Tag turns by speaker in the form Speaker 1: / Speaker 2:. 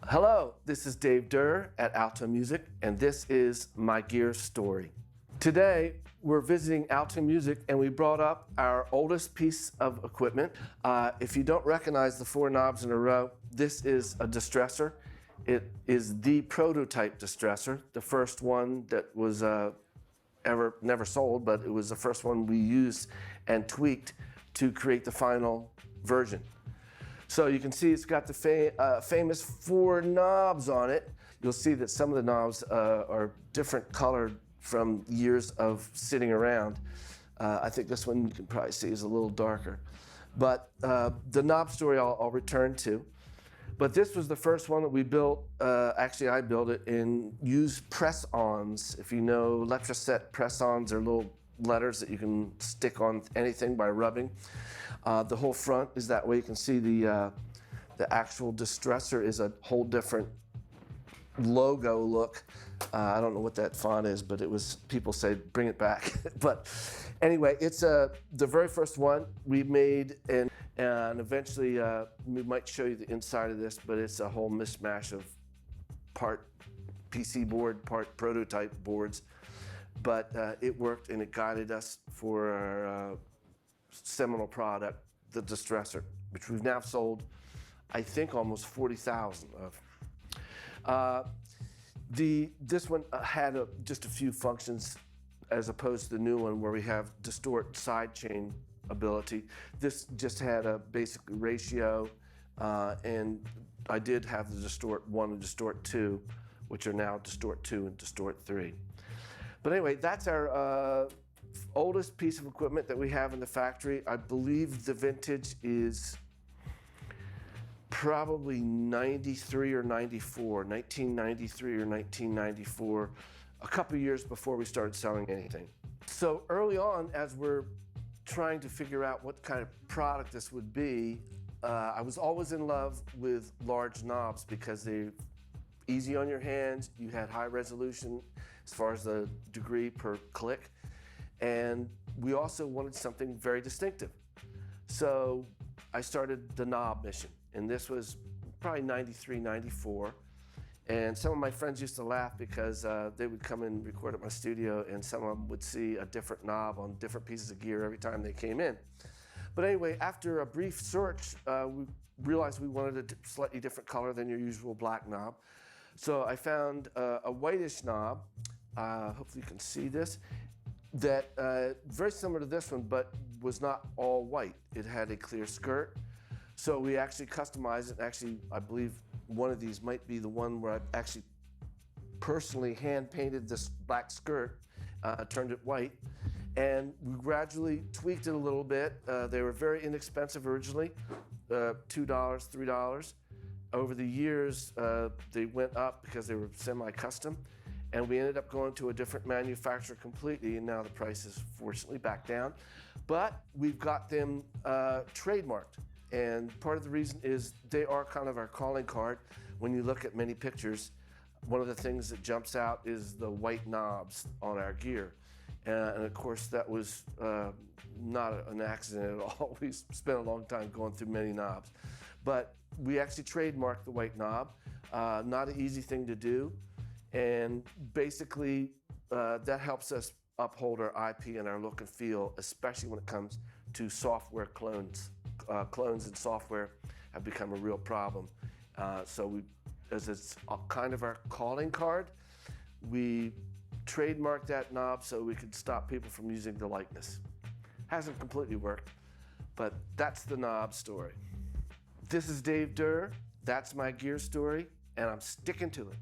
Speaker 1: Hello, this is Dave Derr at Alto Music, and this is my gear story. Today, we're visiting Alto Music, and we brought up our oldest piece of equipment. If you don't recognize the four knobs in a row, this is a Distressor. It is the prototype Distressor, the first one that was never sold, but it was the first one we used and tweaked to create the final version. So you can see it's got the famous four knobs on it. You'll see that some of the knobs are different colored from years of sitting around. I think this one you can probably see is a little darker. But the knob story I'll return to. But this was the first one that we built. Actually, I built it and used press-ons. If you know Letraset press-ons, they're little letters that you can stick on anything by rubbing. The whole front is that way. You can see the actual Distressor is a whole different logo look. I don't know what that font is, but it was, people say, bring it back. But anyway, it's the very first one we made, and eventually we might show you the inside of this, but it's a whole mishmash of part PC board, part prototype boards. But it worked, and it guided us for our seminal product, the Distressor, which we've now sold, I think, almost 40,000 of. This one had just a few functions as opposed to the new one where we have distort side chain ability. This just had a basic ratio, and I did have the Distort 1 and Distort 2, which are now Distort 2 and Distort 3. But anyway, that's our oldest piece of equipment that we have in the factory. I believe the vintage is probably 93 or 94, 1993 or 1994, a couple years before we started selling anything. So early on, as we're trying to figure out what kind of product this would be, I was always in love with large knobs because they're easy on your hands. You had high resolution as far as the degree per click. And we also wanted something very distinctive. So I started the knob mission, and this was probably 93, 94. And some of my friends used to laugh because they would come and record at my studio, and some of them would see a different knob on different pieces of gear every time they came in. But anyway, after a brief search, we realized we wanted a slightly different color than your usual black knob. So I found a whitish knob, hopefully you can see this, that very similar to this one, but was not all white. It had a clear skirt. So we actually customized it. Actually, I believe one of these might be the one where I actually personally hand painted this black skirt, turned it white, and we gradually tweaked it a little bit. They were very inexpensive originally, $2, $3. Over the years, they went up because they were semi-custom, and we ended up going to a different manufacturer completely, and now the price is fortunately back down. But we've got them trademarked, and part of the reason is they are kind of our calling card. When you look at many pictures, one of the things that jumps out is the white knobs on our gear. And of course, that was not an accident at all. We spent a long time going through many knobs. But we actually trademarked the white knob. Not an easy thing to do. And basically, that helps us uphold our IP and our look and feel, especially when it comes to software clones. Clones and software have become a real problem. So as it's kind of our calling card, we trademarked that knob so we could stop people from using the likeness. Hasn't completely worked, but that's the knob story. This is Dave Derr, that's my gear story, and I'm sticking to it.